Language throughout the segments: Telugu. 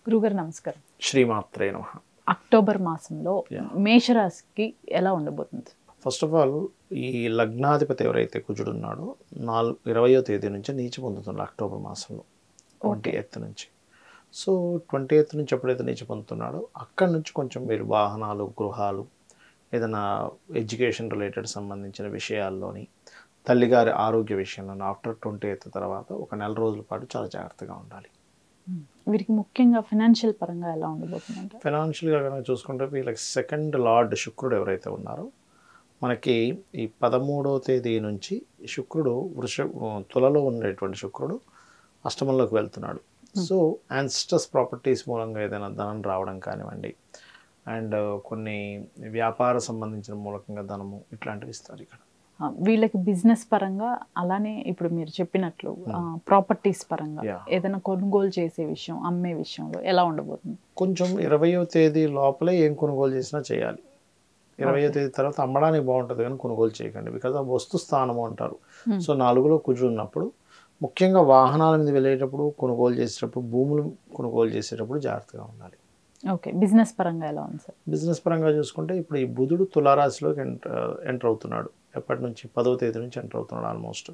గురుగారు నమస్కారం. శ్రీమాత్రే నమః. అక్టోబర్ మాసంలో మేషరాశికి ఎలా ఉండబోతుంది? ఫస్ట్ ఆఫ్ ఆల్ ఈ లగ్నాధిపతి ఎవరైతే కుజుడు ఉన్నాడో 20వ తేదీ నుంచి నీచ పొందుతున్నాడు అక్టోబర్ మాసంలో 28th నుంచి. సో 28th నుంచి ఎప్పుడైతే నీచ పొందుతున్నాడో అక్కడి నుంచి కొంచెం మీరు వాహనాలు, గృహాలు, ఏదైనా ఎడ్యుకేషన్ రిలేటెడ్ సంబంధించిన విషయాల్లోని, తల్లిగారి ఆరోగ్య విషయంలో ఆఫ్టర్ 28th తర్వాత ఒక నెల రోజుల పాటు చాలా జాగ్రత్తగా ఉండాలి. వీరికి ముఖ్యంగా ఫైనాన్షియల్ పరంగా ఎలా ఉండబోతుంది? ఫైనాన్షియల్గా కనుక చూసుకుంటే వీళ్ళకి సెకండ్ లార్డ్ శుక్రుడు ఎవరైతే ఉన్నారో మనకి ఈ 13వ తేదీ నుంచి శుక్రుడు తులలో ఉండేటువంటి శుక్రుడు అష్టమంలోకి వెళ్తున్నాడు. సో యాన్స్టస్ ప్రాపర్టీస్ మూలంగా ఏదైనా ధనం రావడం కానివ్వండి, అండ్ కొన్ని వ్యాపార సంబంధించిన మూలకంగా ధనము ఇట్లాంటివి ఇస్తారు ఇక్కడ. వీళ్ళకి బిజినెస్ పరంగా, అలానే ఇప్పుడు మీరు చెప్పినట్లు ప్రాపర్టీస్ పరంగా ఏదైనా కొనుగోలు చేసే విషయం, అమ్మే విషయంలో ఎలా ఉండబోతుంది? కొంచెం 20వ తేదీ లోపలే ఏం కొనుగోలు చేసినా చేయాలి. 20వ తేదీ తర్వాత అమ్మడానికి బాగుంటుంది కానీ కొనుగోలు చేయకండి, బికాజ్ ఆ వస్తు స్థానము అంటారు. సో 4లో కుజుడు ఉన్నప్పుడు ముఖ్యంగా వాహనాల మీద వెళ్ళేటప్పుడు, కొనుగోలు చేసేటప్పుడు, భూములు కొనుగోలు చేసేటప్పుడు జాగ్రత్తగా ఉండాలి. ఓకే, బిజినెస్ పరంగా ఎలా ఉంది సార్? బిజినెస్ పరంగా చూసుకుంటే ఇప్పుడు ఈ బుధుడు తులారాశిలోకి ఎంటర్ అవుతున్నాడు. ఎప్పటి నుంచి 10వ తేదీ నుంచి ఎంటర్ అవుతున్నాడు ఆల్మోస్ట్.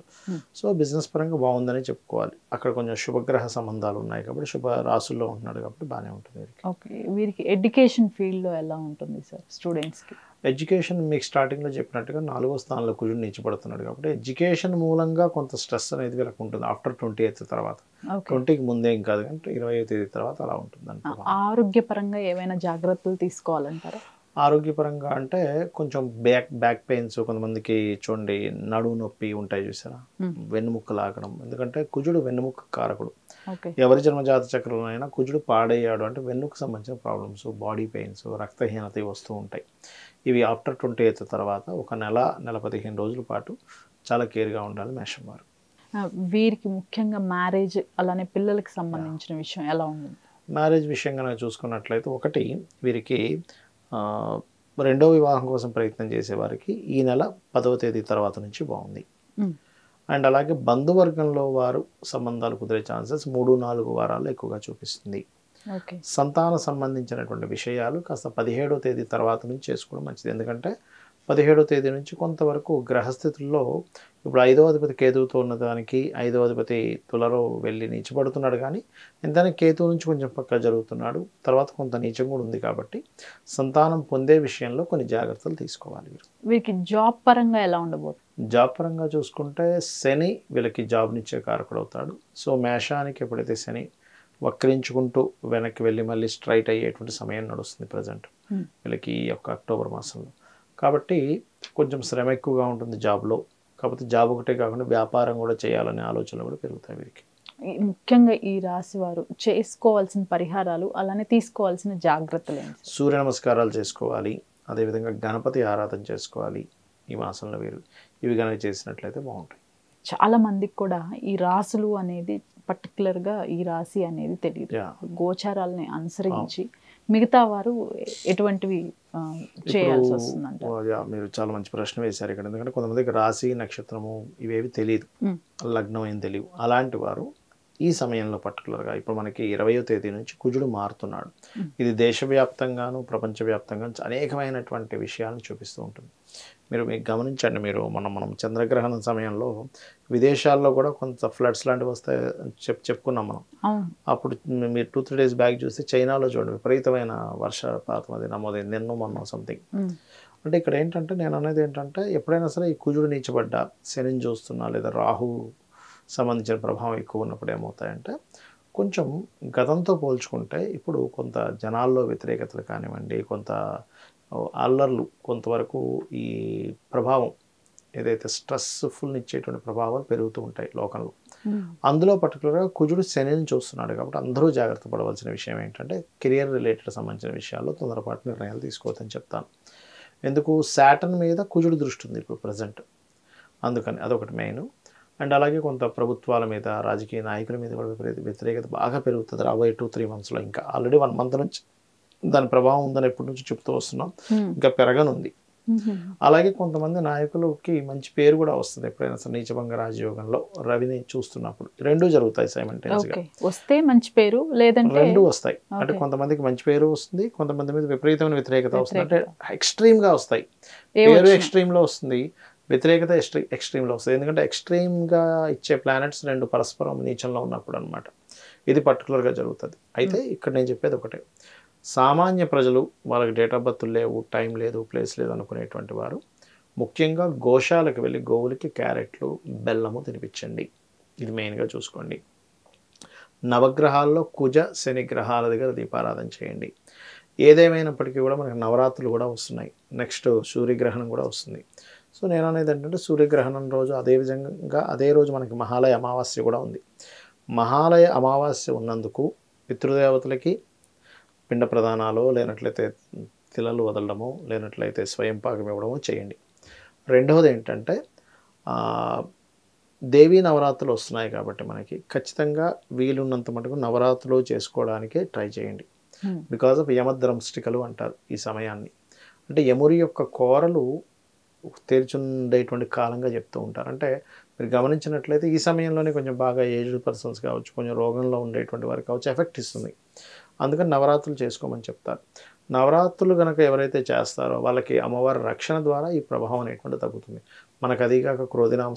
సో బిజినెస్ పరంగా బాగుందని చెప్పుకోవాలి. అక్కడ కొంచెం శుభగ్రహ సంబంధాలు ఉన్నాయి కాబట్టి, శుభ రాశుల్లో ఉంటున్నాడు కాబట్టి బాగానే ఉంటుంది వీరికి. ఓకే, వీరికి ఎడ్యుకేషన్ ఫీల్డ్లో ఎలా ఉంటుంది సార్ స్టూడెంట్స్కి? ఎడ్యుకేషన్ మీకు స్టార్టింగ్లో చెప్పినట్టుగా 4వ స్థానంలో కుజుడు నీచపడుతున్నాడు కాబట్టి ఎడ్యుకేషన్ మూలంగా కొంత స్ట్రెస్ అనేది వీళ్ళకి ఉంటుంది ఆఫ్టర్ 28th తర్వాత. 20కి ముందేం కాదు కానీ 20వ తేదీ తర్వాత అలా ఉంటుంది. ఆరోగ్యపరంగా ఏమైనా జాగ్రత్తలు తీసుకోవాలంటారా? ఆరోగ్యపరంగా అంటే కొంచెం బ్యాక్ పెయిన్స్, కొంతమందికి చూడండి నడుము నొప్పి ఉంటాయి చూసారా, వెన్నుముక్క లాగడం. ఎందుకంటే కుజుడు వెన్నుముక్క కారకుడు. ఎవరి జన్మజాత చక్రంలో అయినా కుజుడు పాడయ్యాడు అంటే వెన్నుకు సంబంధించిన ప్రాబ్లమ్స్, బాడీ పెయిన్స్, రక్తహీనత వస్తూ ఉంటాయి. ఇవి ఆఫ్టర్ 28th తర్వాత ఒక నెల 15 రోజుల పాటు చాలా కేర్గా ఉండాలి మేషం వారు. వీరికి ముఖ్యంగా మ్యారేజ్, అలానే పిల్లలకి సంబంధించిన విషయం ఎలా ఉంది? మ్యారేజ్ విషయంగా చూసుకున్నట్లయితే ఒకటి వీరికి రెండో వివాహం కోసం ప్రయత్నం చేసే వారికి ఈ నెల 10వ తేదీ తర్వాత నుంచి బాగుంది. అండ్ అలాగే బంధువర్గంలో వారు సంబంధాలు కుదిరే ఛాన్సెస్ 3-4 వారాలు ఎక్కువగా చూపిస్తుంది. సంతాన సంబంధించినటువంటి విషయాలు కాస్త 17వ తేదీ తర్వాత నుంచి చేసుకోవడం మంచిది. ఎందుకంటే 17వ తేదీ నుంచి కొంతవరకు గ్రహస్థితుల్లో ఇప్పుడు 5వ అధిపతి కేతువుతో ఉన్నదానికి 5వ అధిపతి తులలో వెళ్ళి నీచపడుతున్నాడు, కానీ ఇంతనే కేతువు నుంచి కొంచెం పక్క జరుగుతున్నాడు. తర్వాత కొంత నీచం కూడా ఉంది కాబట్టి సంతానం పొందే విషయంలో కొన్ని జాగ్రత్తలు తీసుకోవాలి. వీరికి జాబ్ పరంగా ఎలా ఉండబోతుంది? జాబ్ పరంగా చూసుకుంటే శని వీళ్ళకి జాబ్నిచ్చే కారకుడు అవుతాడు. సో మేషానికి ఎప్పుడైతే శని వక్రించుకుంటూ వెనక్కి వెళ్ళి మళ్ళీ స్ట్రైట్ అయ్యేటువంటి సమయం నడుస్తుంది ప్రజెంట్ వీళ్ళకి ఈ యొక్క అక్టోబర్ మాసంలో. కాబట్టి కొంచెం శ్రమ ఎక్కువగా ఉంటుంది జాబ్లో. కాకపోతే జాబ్ ఒకటే కాకుండా వ్యాపారం కూడా చేయాలనే ఆలోచనలు కూడా పెరుగుతాయి వీరికి. ముఖ్యంగా ఈ రాశి వారు చేసుకోవాల్సిన పరిహారాలు, అలానే తీసుకోవాల్సిన జాగ్రత్తలు? సూర్య నమస్కారాలు చేసుకోవాలి, అదేవిధంగా గణపతి ఆరాధన చేసుకోవాలి ఈ మాసంలో వీరు. ఇవి కనుక చేసినట్లయితే బాగుంటాయి. చాలా మందికి కూడా ఈ రాశులు అనేది, పర్టికులర్గా ఈ రాశి అనేది తెలియదు. గోచారాలని అనుసరించి మిగతా వారు ఎటువంటివి చేయాల్సి వస్తుందంట? మీరు చాలా మంచి ప్రశ్న వేశారు ఇక్కడ. ఎందుకంటే కొంతమందికి రాశి, నక్షత్రము ఇవేవి తెలియదు, లగ్నం ఏం తెలియదు. అలాంటి వారు ఈ సమయంలో పర్టికులర్గా ఇప్పుడు మనకి 20వ తేదీ నుంచి కుజుడు మారుతున్నాడు. ఇది దేశవ్యాప్తంగాను ప్రపంచవ్యాప్తంగా అనేకమైనటువంటి విషయాలను చూపిస్తూ ఉంటుంది. మీకు గమనించండి, మనం చంద్రగ్రహణం సమయంలో విదేశాల్లో కూడా కొంత ఫ్లడ్స్ లాంటివి వస్తాయి చెప్పుకున్నాం మనం. అప్పుడు మీరు 2-3 days బ్యాక్ చూస్తే చైనాలో చూడండి విపరీతమైన వర్షపాతం అది నమోదైంది, నిన్న మొన్న సంథింగ్. అంటే ఇక్కడ ఏంటంటే నేను అనేది ఏంటంటే ఎప్పుడైనా సరే ఈ కుజుడు నీచబడ్డా, శనిని చూస్తున్నా, లేదా రాహు సంబంధించిన ప్రభావం ఎక్కువ ఉన్నప్పుడు ఏమవుతాయంటే కొంచెం గతంతో పోల్చుకుంటే ఇప్పుడు కొంత జనాల్లో వ్యతిరేకతలు కానివ్వండి, కొంత అల్లర్లు, కొంతవరకు ఈ ప్రభావం ఏదైతే స్ట్రెస్ఫుల్ని ఇచ్చేటువంటి ప్రభావాలు పెరుగుతూ ఉంటాయి లోకంలో. అందులో పర్టికులర్గా కుజుడు శనిని చూస్తున్నాడు కాబట్టి అందరూ జాగ్రత్త పడవలసిన విషయం ఏంటంటే కెరియర్ రిలేటెడ్ సంబంధించిన విషయాల్లో తొందరపాటు నిర్ణయాలు తీసుకోవద్దని చెప్తాను. ఎందుకు, శాటర్న్ మీద కుజుడు దృష్టి ఉంది ఇప్పుడు ప్రజెంట్, అందుకని అదొకటి మెయిన్. అండ్ అలాగే కొంత ప్రభుత్వాల మీద, రాజకీయ నాయకుల మీద కూడా వ్యతిరేకత బాగా పెరుగుతుంది రాబోయే 2-3 monthsలో. ఇంకా ఆల్రెడీ 1 month నుంచి దాని ప్రభావం ఉందని ఎప్పటి నుంచి చెప్తూ వస్తున్నాం, ఇంకా పెరగనుంది. అలాగే కొంతమంది నాయకులకి మంచి పేరు కూడా వస్తుంది ఎప్పుడైనా సరే నీచభంగ రాజయోగంలో రవిని చూస్తున్నప్పుడు. రెండూ జరుగుతాయి సైమల్టేనియస్గా. వస్తే మంచి పేరు, లేదంటే రెండూ వస్తాయి. అంటే కొంతమందికి మంచి పేరు వస్తుంది, కొంతమంది మీద విపరీతమైన వ్యతిరేకత వస్తుంది. అంటే ఎక్స్ట్రీమ్గా వస్తాయి. పేరు ఎక్స్ట్రీమ్లో వస్తుంది, వ్యతిరేకత ఎక్స్ట్రీమ్లో వస్తుంది. ఎందుకంటే ఎక్స్ట్రీమ్గా ఇచ్చే ప్లానెట్స్ రెండు పరస్పరం నీచంలో ఉన్నప్పుడు అనమాట. ఇది పర్టికులర్గా జరుగుతుంది. అయితే ఇక్కడ నేను చెప్పేది ఒకటే, సామాన్య ప్రజలు వాళ్ళకి డేట్ ఆఫ్ బర్త్ లేవు, టైం లేదు, ప్లేస్ లేదు అనుకునేటువంటి వారు ముఖ్యంగా గోశాలకు వెళ్ళి గోవులకి క్యారెట్లు, బెల్లము తినిపించండి. ఇది మెయిన్గా చూసుకోండి. నవగ్రహాల్లో కుజ శని గ్రహాల దగ్గర దీపారాధన చేయండి. ఏదేమైనప్పటికీ కూడా మనకి నవరాత్రులు కూడా వస్తున్నాయి. నెక్స్ట్ సూర్యగ్రహణం కూడా వస్తుంది. సో నేను అనేది ఏంటంటే సూర్యగ్రహణం రోజు అదే రోజు మనకి మహాలయ అమావాస్య కూడా ఉంది. మహాలయ అమావాస్య ఉన్నందుకు పితృదేవతలకి పిండ ప్రదానాలు, లేనట్లయితే తిలలు వదలడము, లేనట్లయితే స్వయం పాకం ఇవ్వడము చేయండి. రెండవది ఏంటంటే దేవీ నవరాత్రులు వస్తున్నాయి కాబట్టి మనకి ఖచ్చితంగా వీలున్నంత మటుకు నవరాత్రులు చేసుకోవడానికి ట్రై చేయండి. బికాజ్ ఆఫ్ యమద్రంష్టికలు అంటారు ఈ సమయాన్ని. అంటే యముడి యొక్క కోరలు తెరిచుండేటువంటి కాలంగా చెప్తూ ఉంటారు. అంటే మీరు గమనించినట్లయితే ఈ సమయంలోనే కొంచెం బాగా ఏజ్డ్ పర్సన్స్ కావచ్చు, కొంచెం రోగంలో ఉండేటువంటి వారికి కావచ్చు ఎఫెక్ట్ ఇస్తుంది. అందుకని నవరాత్రులు చేసుకోమని చెప్తారు. నవరాత్రులు కనుక ఎవరైతే చేస్తారో వాళ్ళకి అమ్మవారి రక్షణ ద్వారా ఈ ప్రభావం అనేటువంటి తగ్గుతుంది. మనకు అదిగాక క్రోధినామ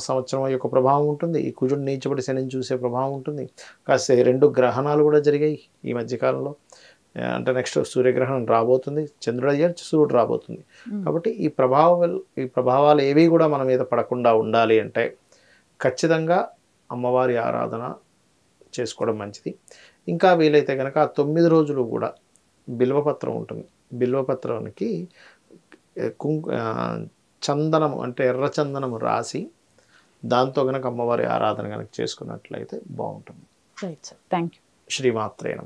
సంవత్సరం యొక్క ప్రభావం ఉంటుంది. ఈ కుజుడు నీచబడి శనిని చూసే ప్రభావం ఉంటుంది. కాస్త 2 గ్రహణాలు కూడా జరిగాయి ఈ మధ్యకాలంలో. అంటే నెక్స్ట్ సూర్యగ్రహణం రాబోతుంది, చంద్రుడు అయ్యారు, సూర్యుడు రాబోతుంది. కాబట్టి ఈ ప్రభావాలు ఏవి కూడా మన మీద పడకుండా ఉండాలి అంటే ఖచ్చితంగా అమ్మవారి ఆరాధన చేసుకోవడం మంచిది. ఇంకా వీలైతే కనుక ఆ 9 రోజులు కూడా బిల్వపత్రం ఉంటుంది. బిల్వపత్రానికి చందనము అంటే ఎర్ర చందనము రాసి దాంతో కనుక అమ్మవారి ఆరాధన కనుక చేసుకున్నట్లయితే బాగుంటుంది. Right sir, thank you. శ్రీమాత్రే నమః.